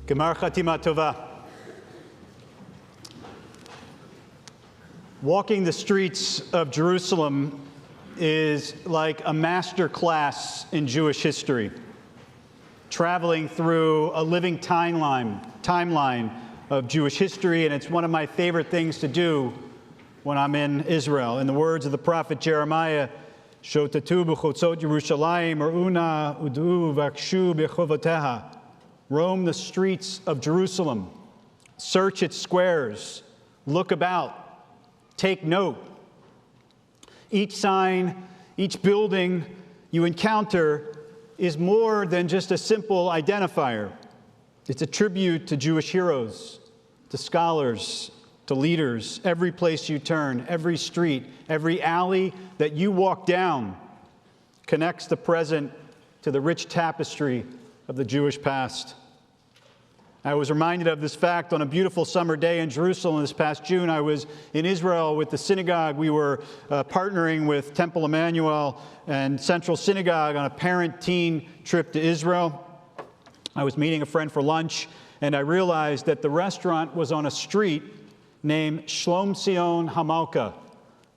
Gemar Chatima Tova. Walking the streets of Jerusalem is like a master class in Jewish history, traveling through a living timeline of Jewish history, and it's one of my favorite things to do when I'm in Israel. In the words of the prophet Jeremiah, Shotatu b'chotzot Yerushalayim ur'una udu v'akshu b'chovoteha. Roam the streets of Jerusalem, search its squares, look about, take note. Each sign, each building you encounter is more than just a simple identifier. It's a tribute to Jewish heroes, to scholars, to leaders. Every place you turn, every street, every alley that you walk down connects the present to the rich tapestry of the Jewish past. I was reminded of this fact on a beautiful summer day in Jerusalem this past June. I was in Israel with the synagogue. We were partnering with Temple Emmanuel and Central Synagogue on a parent-teen trip to Israel. I was meeting a friend for lunch, and I realized that the restaurant was on a street named Shlomtsion Hamalka,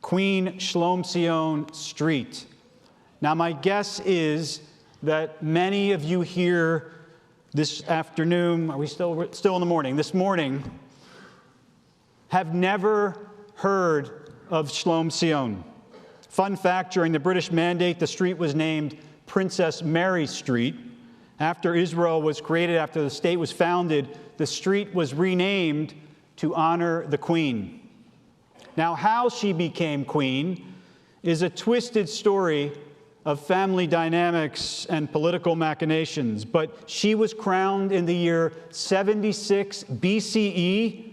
Queen Shlomtsion Street. Now, my guess is that many of you here this afternoon, are we still in the morning? This morning, have never heard of Shlomtsion. Fun fact, during the British Mandate, the street was named Princess Mary Street. After Israel was created, after the state was founded, the street was renamed to honor the Queen. Now, how she became queen is a twisted story of family dynamics and political machinations, but she was crowned in the year 76 BCE,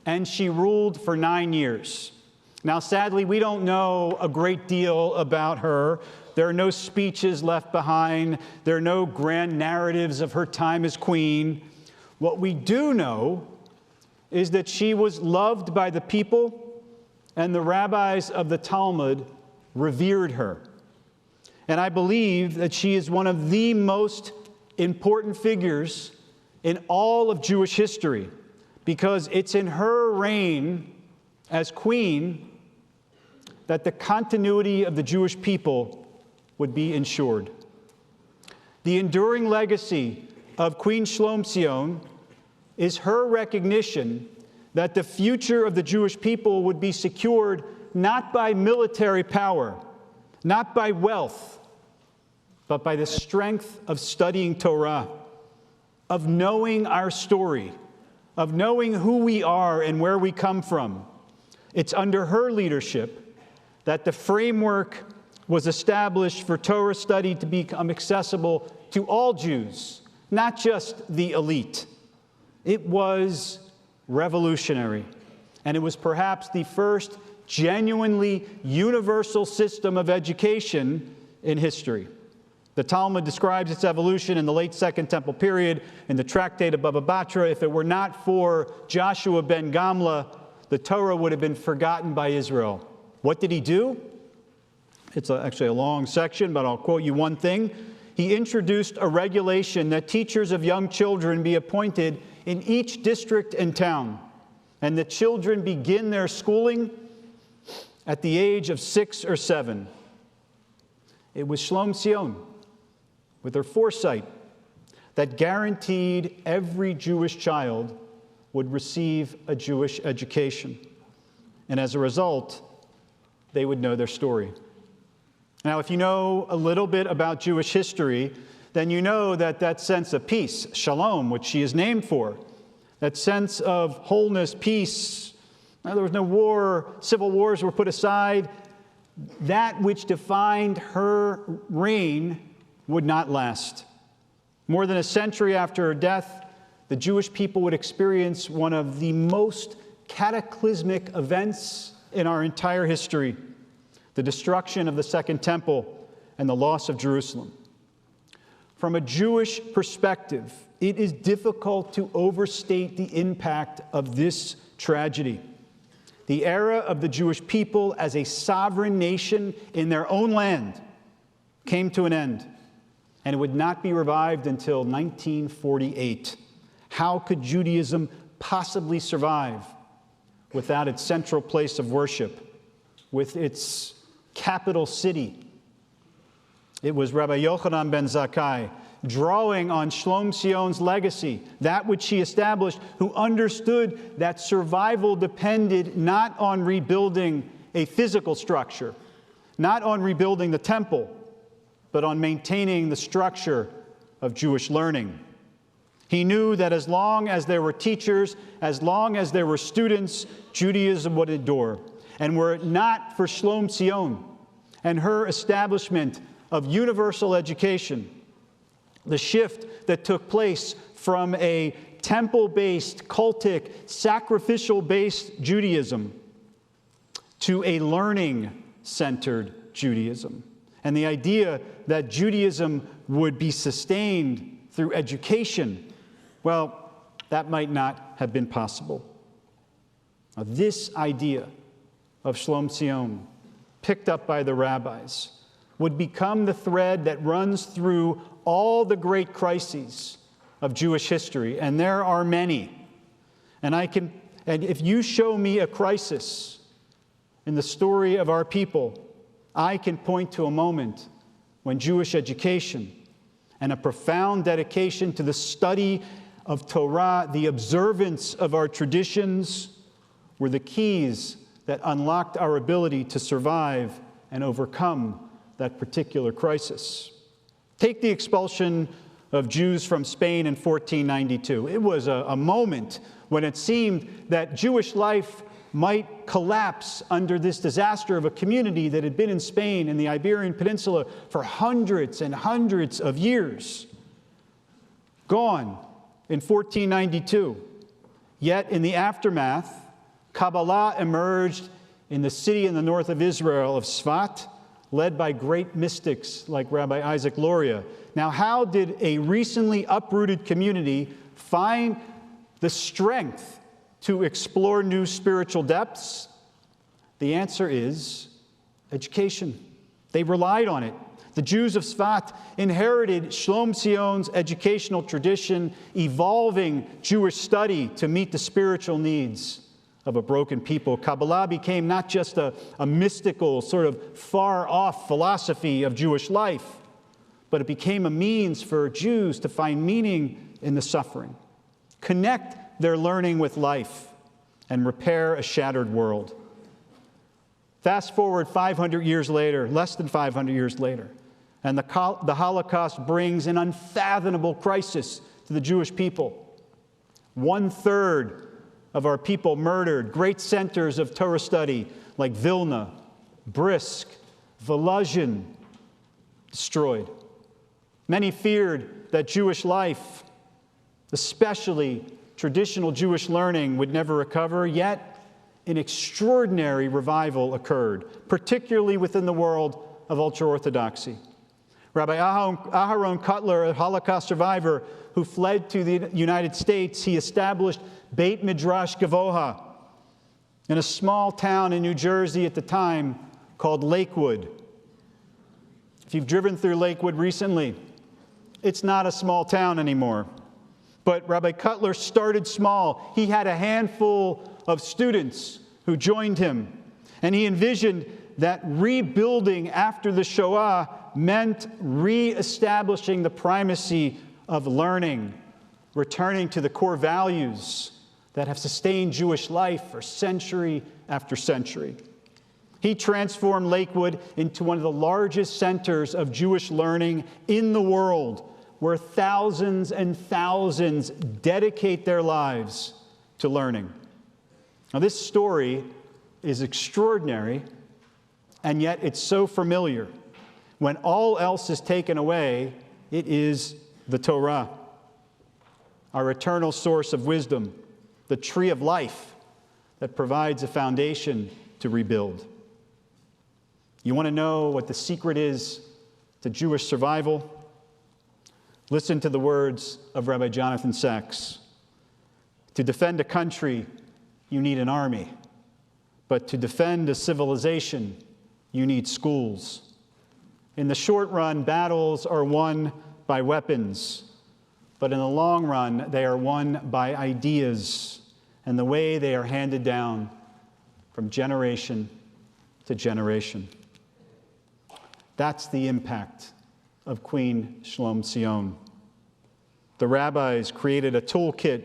and she ruled for 9 years. Now, sadly, we don't know a great deal about her. There are no speeches left behind. There are no grand narratives of her time as queen. What we do know is that she was loved by the people, and the rabbis of the Talmud revered her. And I believe that she is one of the most important figures in all of Jewish history, because it's in her reign as queen that the continuity of the Jewish people would be ensured. The enduring legacy of Queen Shlomtsion is her recognition that the future of the Jewish people would be secured not by military power, not by wealth, but by the strength of studying Torah, of knowing our story, of knowing who we are and where we come from. It's under her leadership that the framework was established for Torah study to become accessible to all Jews, not just the elite. It was revolutionary, and it was perhaps the first genuinely universal system of education in history. The Talmud describes its evolution in the late Second Temple period in the Tractate of Baba Batra. If it were not for Joshua ben Gamla, the Torah would have been forgotten by Israel. What did he do? It's actually a long section, but I'll quote you one thing. He introduced a regulation that teachers of young children be appointed in each district and town, and the children begin their schooling at the age of 6 or 7. It was Shlomtsion, with her foresight, that guaranteed every Jewish child would receive a Jewish education. And as a result, they would know their story. Now, if you know a little bit about Jewish history, then you know that that sense of peace, shalom, which she is named for, that sense of wholeness, peace, there was no war, civil wars were put aside, that which defined her reign would not last. More than a century after her death, the Jewish people would experience one of the most cataclysmic events in our entire history, the destruction of the Second Temple and the loss of Jerusalem. From a Jewish perspective, it is difficult to overstate the impact of this tragedy. The era of the Jewish people as a sovereign nation in their own land came to an end, and it would not be revived until 1948. How could Judaism possibly survive without its central place of worship, with its capital city? It was Rabbi Yochanan ben Zakkai, drawing on Shlomtsion's legacy, that which he established, who understood that survival depended not on rebuilding a physical structure, not on rebuilding the temple, but on maintaining the structure of Jewish learning. He knew that as long as there were teachers, as long as there were students, Judaism would endure. And were it not for Shlomtsion and her establishment of universal education, the shift that took place from a temple-based, cultic, sacrificial-based Judaism to a learning-centered Judaism, and the idea that Judaism would be sustained through education, well, that might not have been possible. Now, this idea of Shlomtsion, picked up by the rabbis, would become the thread that runs through all the great crises of Jewish history, and there are many. And if you show me a crisis in the story of our people, I can point to a moment when Jewish education and a profound dedication to the study of Torah, the observance of our traditions, were the keys that unlocked our ability to survive and overcome that particular crisis. Take the expulsion of Jews from Spain in 1492. It was a moment when it seemed that Jewish life might collapse under this disaster of a community that had been in Spain and the Iberian Peninsula for hundreds and hundreds of years. Gone in 1492. Yet in the aftermath, Kabbalah emerged in the city in the north of Israel of Sfat, led by great mystics like Rabbi Isaac Luria. Now, how did a recently uprooted community find the strength to explore new spiritual depths? The answer is education. They relied on it. The Jews of Sfat inherited Shlomtsion's educational tradition, evolving Jewish study to meet the spiritual needs of a broken people. Kabbalah became not just a mystical, sort of far-off philosophy of Jewish life, but it became a means for Jews to find meaning in the suffering, connect their learning with life, and repair a shattered world. Fast forward 500 years later, less than 500 years later, and the Holocaust brings an unfathomable crisis to the Jewish people. 1/3 of our people murdered, great centers of Torah study like Vilna, Brisk, Volozhin, destroyed. Many feared that Jewish life, especially traditional Jewish learning, would never recover, yet an extraordinary revival occurred, particularly within the world of ultra-Orthodoxy. Rabbi Aharon Kotler, a Holocaust survivor who fled to the United States, he established Beit Midrash Gavoha in a small town in New Jersey at the time called Lakewood. If you've driven through Lakewood recently, it's not a small town anymore. But Rabbi Kotler started small. He had a handful of students who joined him, and he envisioned that rebuilding after the Shoah meant reestablishing the primacy of learning, returning to the core values that have sustained Jewish life for century after century. He transformed Lakewood into one of the largest centers of Jewish learning in the world, where thousands and thousands dedicate their lives to learning. Now, this story is extraordinary, and yet it's so familiar. When all else is taken away, it is the Torah, our eternal source of wisdom, the tree of life that provides a foundation to rebuild. You want to know what the secret is to Jewish survival? Listen to the words of Rabbi Jonathan Sacks. To defend a country, you need an army. But to defend a civilization, you need schools. In the short run, battles are won by weapons. but in the long run, they are won by ideas and the way they are handed down from generation to generation. That's the impact of Queen Shlomtsion. The rabbis created a toolkit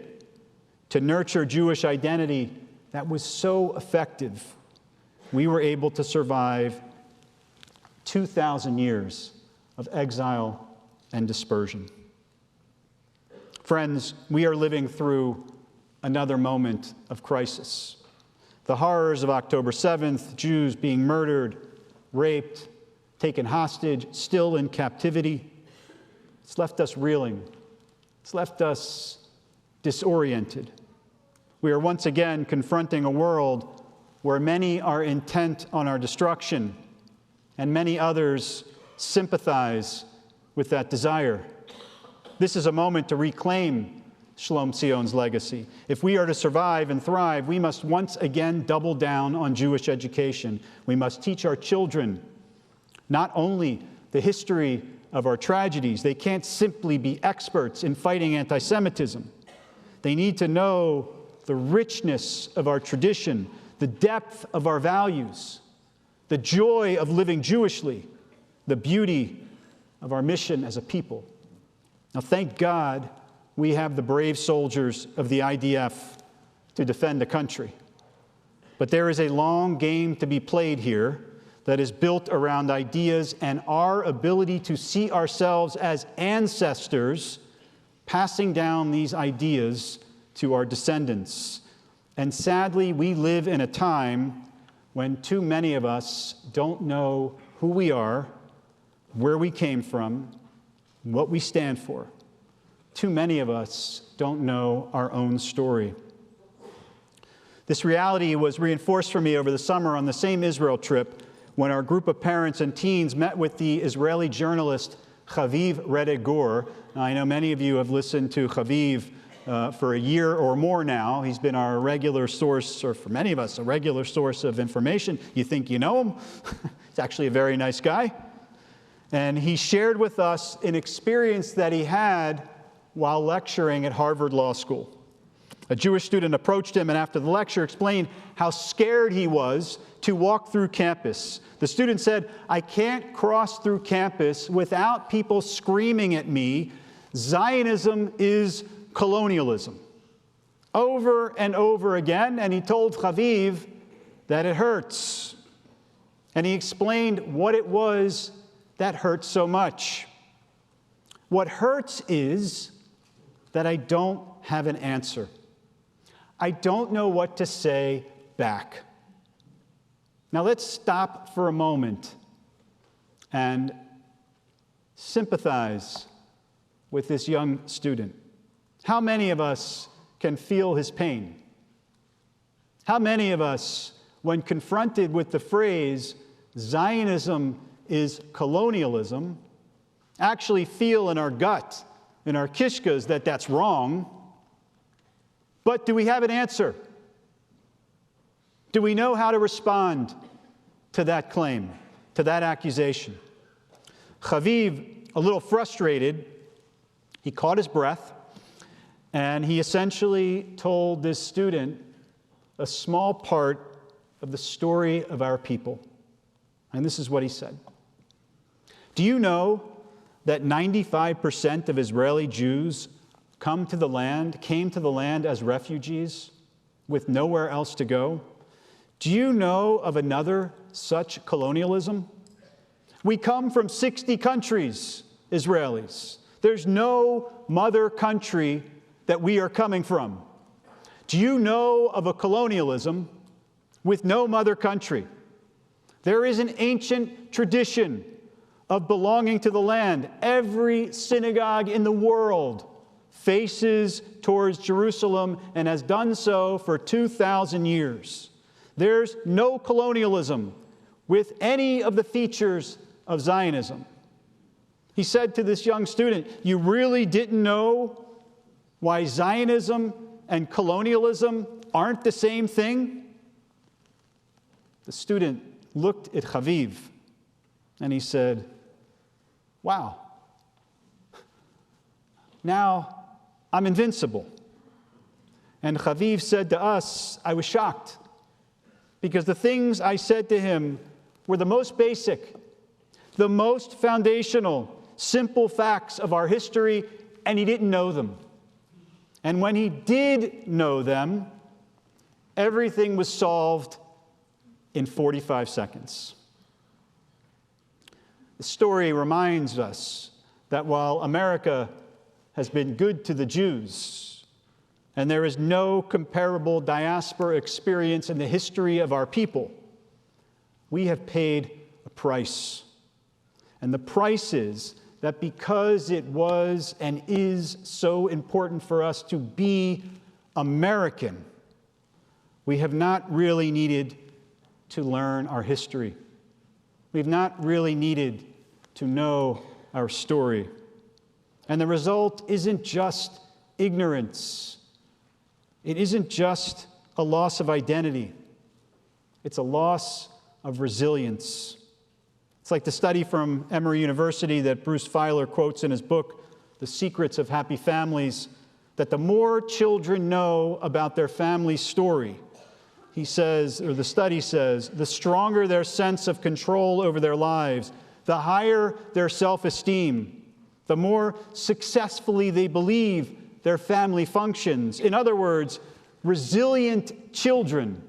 to nurture Jewish identity that was so effective. We were able to survive 2,000 years of exile and dispersion. Friends, we are living through another moment of crisis. The horrors of October 7th, Jews being murdered, raped, taken hostage, still in captivity. It's left us reeling. It's left us disoriented. We are once again confronting a world where many are intent on our destruction and many others sympathize with that desire. This is a moment to reclaim Shlomtsion's legacy. If we are to survive and thrive, we must once again double down on Jewish education. We must teach our children not only the history of our tragedies. They can't simply be experts in fighting anti-Semitism. They need to know the richness of our tradition, the depth of our values, the joy of living Jewishly, the beauty of our mission as a people. Now, thank God we have the brave soldiers of the IDF to defend the country. But there is a long game to be played here that is built around ideas and our ability to see ourselves as ancestors, passing down these ideas to our descendants. And sadly, we live in a time when too many of us don't know who we are, where we came from, what we stand for. Too many of us don't know our own story. This reality was reinforced for me over the summer on the same Israel trip when our group of parents and teens met with the Israeli journalist Chaviv Redegor. Now, I know many of you have listened to Chaviv for a year or more now. He's been our regular source, or for many of us, a regular source of information. You think you know him? He's actually a very nice guy. And he shared with us an experience that he had while lecturing at Harvard Law School. A Jewish student approached him and after the lecture explained how scared he was to walk through campus. The student said, "I can't cross through campus without people screaming at me, 'Zionism is colonialism.'" Over and over again, and he told Chaviv that it hurts. And he explained what it was that hurt so much. What hurts is that I don't have an answer. I don't know what to say back. Now let's stop for a moment and sympathize with this young student. How many of us can feel his pain? How many of us, when confronted with the phrase, "Zionism is colonialism," actually feel in our gut, in our kishkas, that that's wrong? But do we have an answer? Do we know how to respond to that claim, to that accusation? Chaviv, a little frustrated, he caught his breath, and he essentially told this student a small part of the story of our people. And this is what he said. Do you know that 95% of Israeli Jews came to the land as refugees with nowhere else to go? Do you know of another such colonialism? We come from 60 countries, Israelis. There's no mother country that we are coming from. Do you know of a colonialism with no mother country? There is an ancient tradition of belonging to the land. Every synagogue in the world faces towards Jerusalem and has done so for 2,000 years. There's no colonialism with any of the features of Zionism. He said to this young student, "You really didn't know why Zionism and colonialism aren't the same thing?" The student looked at Chaviv and he said, "Wow, now I'm invincible. And Chaviv said to us, I was shocked, because the things I said to him were the most basic, the most foundational, simple facts of our history, and he didn't know them. And when he did know them, everything was solved in 45 seconds. The story reminds us that while America has been good to the Jews, and there is no comparable diaspora experience in the history of our people, we have paid a price. And the price is that because it was and is so important for us to be American, we have not really needed to learn our history. We've not really needed to know our story. And the result isn't just ignorance. It isn't just a loss of identity. It's a loss of resilience. It's like the study from Emory University that Bruce Feiler quotes in his book, The Secrets of Happy Families, that the more children know about their family's story, he says, or the study says, the stronger their sense of control over their lives, the higher their self-esteem, the more successfully they believe their family functions. In other words, resilient children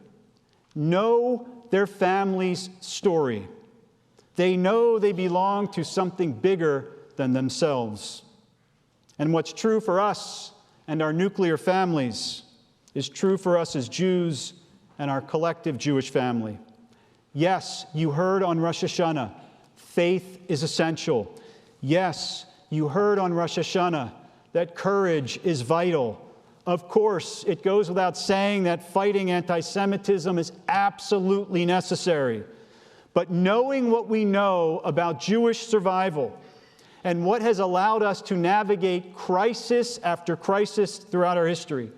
know their family's story. They know they belong to something bigger than themselves. And what's true for us and our nuclear families is true for us as Jews and our collective Jewish family. Yes, you heard on Rosh Hashanah, faith is essential. Yes, you heard on Rosh Hashanah that courage is vital. Of course, it goes without saying that fighting anti-Semitism is absolutely necessary. But knowing what we know about Jewish survival and what has allowed us to navigate crisis after crisis throughout our history,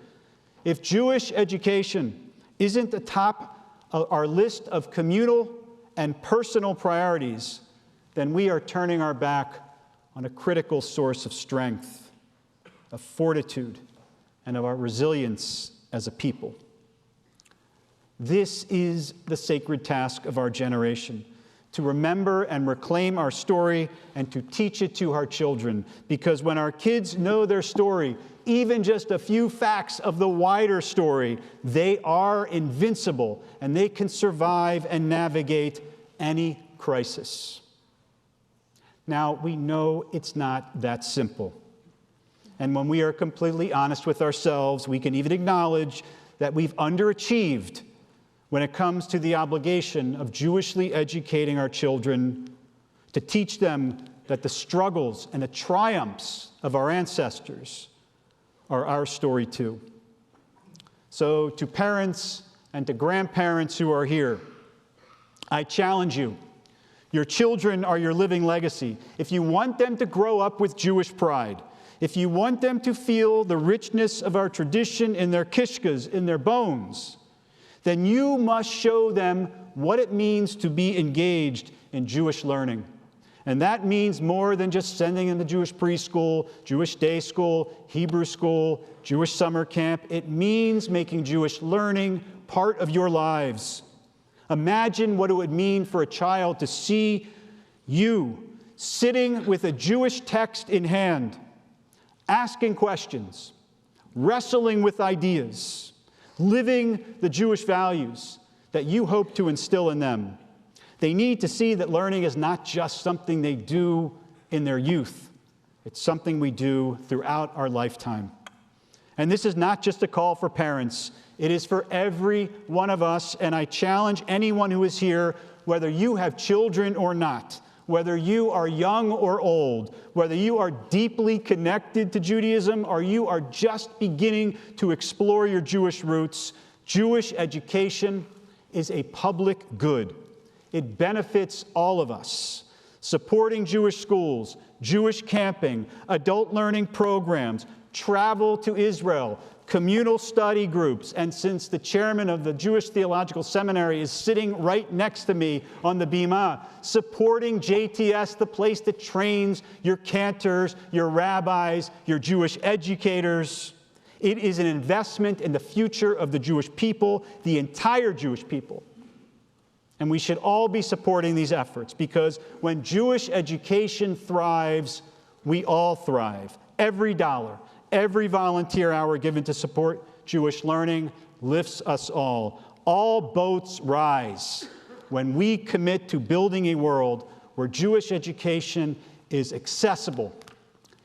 if Jewish education isn't the top of our list of communal and personal priorities, then we are turning our back on a critical source of strength, of fortitude, and of our resilience as a people. This is the sacred task of our generation, to remember and reclaim our story and to teach it to our children. Because when our kids know their story, even just a few facts of the wider story, they are invincible and they can survive and navigate any crisis. Now, we know it's not that simple. And when we are completely honest with ourselves, we can even acknowledge that we've underachieved when it comes to the obligation of Jewishly educating our children, to teach them that the struggles and the triumphs of our ancestors are our story too. So to parents and to grandparents who are here, I challenge you. Your children are your living legacy. If you want them to grow up with Jewish pride, if you want them to feel the richness of our tradition in their kishkas, in their bones, then you must show them what it means to be engaged in Jewish learning. And that means more than just sending them to Jewish preschool, Jewish day school, Hebrew school, Jewish summer camp. It means making Jewish learning part of your lives. Imagine what it would mean for a child to see you sitting with a Jewish text in hand, asking questions, wrestling with ideas, living the Jewish values that you hope to instill in them. They need to see that learning is not just something they do in their youth. It's something we do throughout our lifetime. And this is not just a call for parents. It is for every one of us, and I challenge anyone who is here, whether you have children or not, whether you are young or old, whether you are deeply connected to Judaism or you are just beginning to explore your Jewish roots, Jewish education is a public good. It benefits all of us. Supporting Jewish schools, Jewish camping, adult learning programs, travel to Israel, communal study groups, and since the chairman of the Jewish Theological Seminary is sitting right next to me on the bima, supporting JTS, the place that trains your cantors, your rabbis, your Jewish educators. It is an investment in the future of the Jewish people, the entire Jewish people. And we should all be supporting these efforts, because when Jewish education thrives, we all thrive. Every dollar, every volunteer hour given to support Jewish learning lifts us all. All boats rise when we commit to building a world where Jewish education is accessible,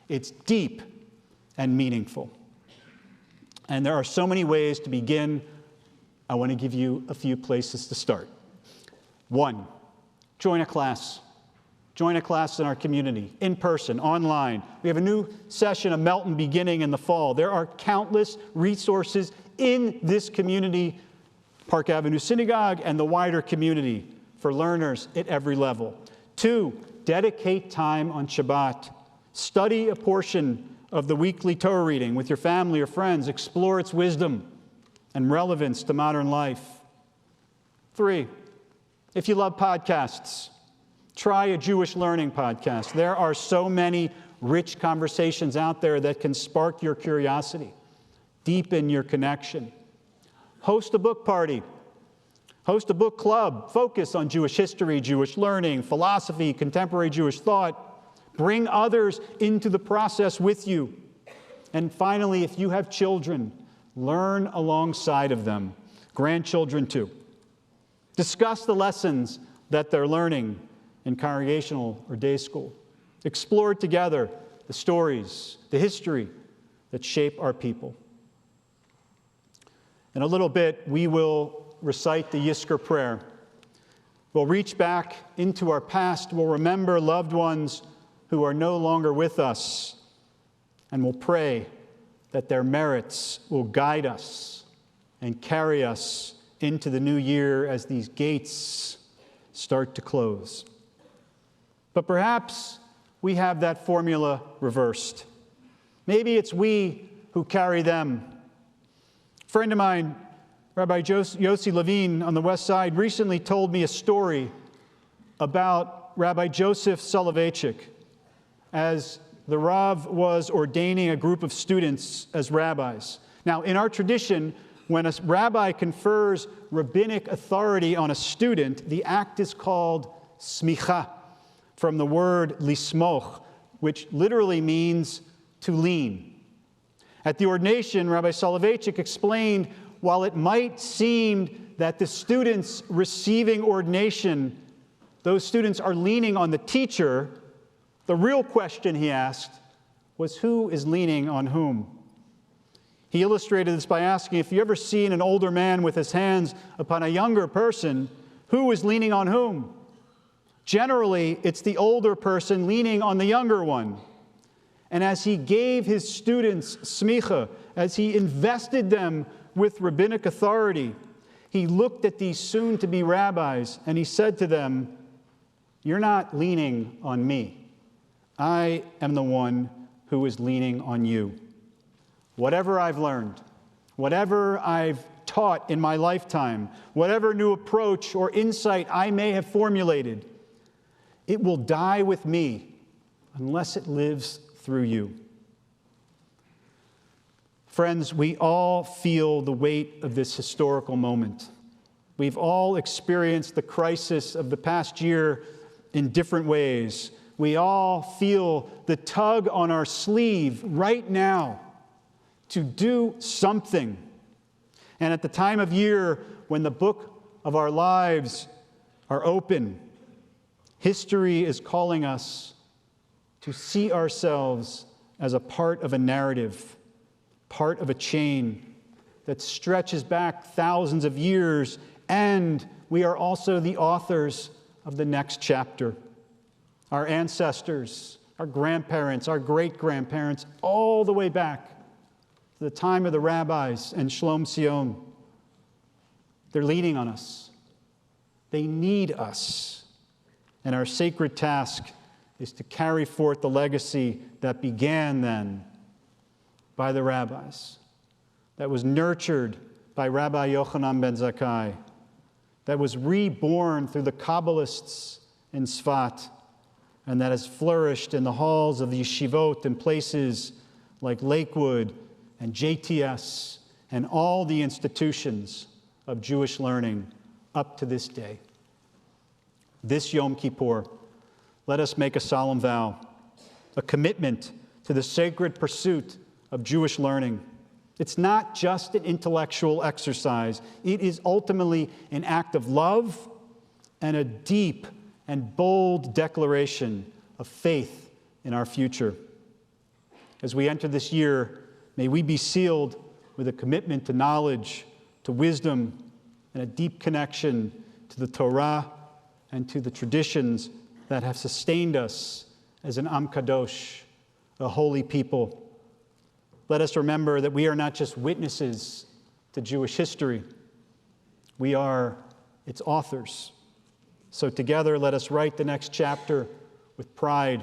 it's deep and meaningful. And there are so many ways to begin. I want to give you a few places to start. 1, join a class. Join a class in our community, in person, online. We have a new session of Melton beginning in the fall. There are countless resources in this community, Park Avenue Synagogue, and the wider community for learners at every level. 2, dedicate time on Shabbat. Study a portion of the weekly Torah reading with your family or friends. Explore its wisdom and relevance to modern life. 3, if you love podcasts, try a Jewish learning podcast. There are so many rich conversations out there that can spark your curiosity, deepen your connection. Host a book party. Host a book club. Focus on Jewish history, Jewish learning, philosophy, contemporary Jewish thought. Bring others into the process with you. And finally, if you have children, learn alongside of them. Grandchildren too. Discuss the lessons that they're learning in congregational or day school. Explore together the stories, the history that shape our people. In a little bit, we will recite the Yizkor prayer. We'll reach back into our past. We'll remember loved ones who are no longer with us. And we'll pray that their merits will guide us and carry us into the new year as these gates start to close. But perhaps we have that formula reversed. Maybe it's we who carry them. A friend of mine, Rabbi Yossi Levine on the West Side, recently told me a story about Rabbi Joseph Soloveitchik as the Rav was ordaining a group of students as rabbis. Now, in our tradition, when a rabbi confers rabbinic authority on a student, the act is called smicha, from the word lismoch, which literally means to lean. At the ordination, Rabbi Soloveitchik explained, while it might seem that the students receiving ordination, those students are leaning on the teacher, the real question he asked was, who is leaning on whom? He illustrated this by asking, if you ever seen an older man with his hands upon a younger person, who is leaning on whom? Generally, it's the older person leaning on the younger one. And as he gave his students smicha, as he invested them with rabbinic authority, he looked at these soon-to-be rabbis and he said to them, you're not leaning on me. I am the one who is leaning on you. Whatever I've learned, whatever I've taught in my lifetime, whatever new approach or insight I may have formulated, it will die with me unless it lives through you. Friends, we all feel the weight of this historical moment. We've all experienced the crisis of the past year in different ways. We all feel the tug on our sleeve right now to do something. And at the time of year when the book of our lives are open, history is calling us to see ourselves as a part of a narrative, part of a chain that stretches back thousands of years, and we are also the authors of the next chapter. Our ancestors, our grandparents, our great-grandparents, all the way back to the time of the rabbis and Shlomtsion, they're leaning on us. They need us. And our sacred task is to carry forth the legacy that began then by the rabbis. that was nurtured by Rabbi Yochanan ben Zakkai, that was reborn through the Kabbalists in Sfat, and that has flourished in the halls of the yeshivot in places like Lakewood and JTS and all the institutions of Jewish learning up to this day. This Yom Kippur, let us make a solemn vow, a commitment to the sacred pursuit of Jewish learning. It's not just an intellectual exercise. It is ultimately an act of love and a deep and bold declaration of faith in our future. As we enter this year, may we be sealed with a commitment to knowledge, to wisdom, and a deep connection to the Torah and to the traditions that have sustained us as an Am Kadosh, a holy people. Let us remember that we are not just witnesses to Jewish history. We are its authors. So together, let us write the next chapter with pride,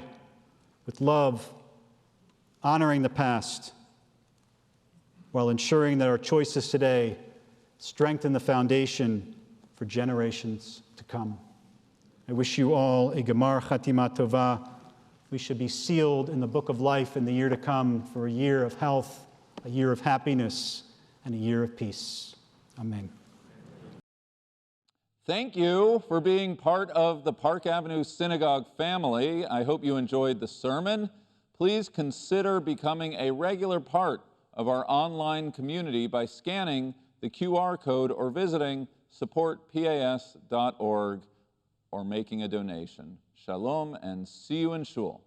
with love, honoring the past, while ensuring that our choices today strengthen the foundation for generations to come. I wish you all a Gemar Chatima Tova. We should be sealed in the book of life in the year to come for a year of health, a year of happiness, and a year of peace. Amen. Thank you for being part of the Park Avenue Synagogue family. I hope you enjoyed the sermon. Please consider becoming a regular part of our online community by scanning the QR code or visiting supportpas.org or making a donation. Shalom, and see you in Shul.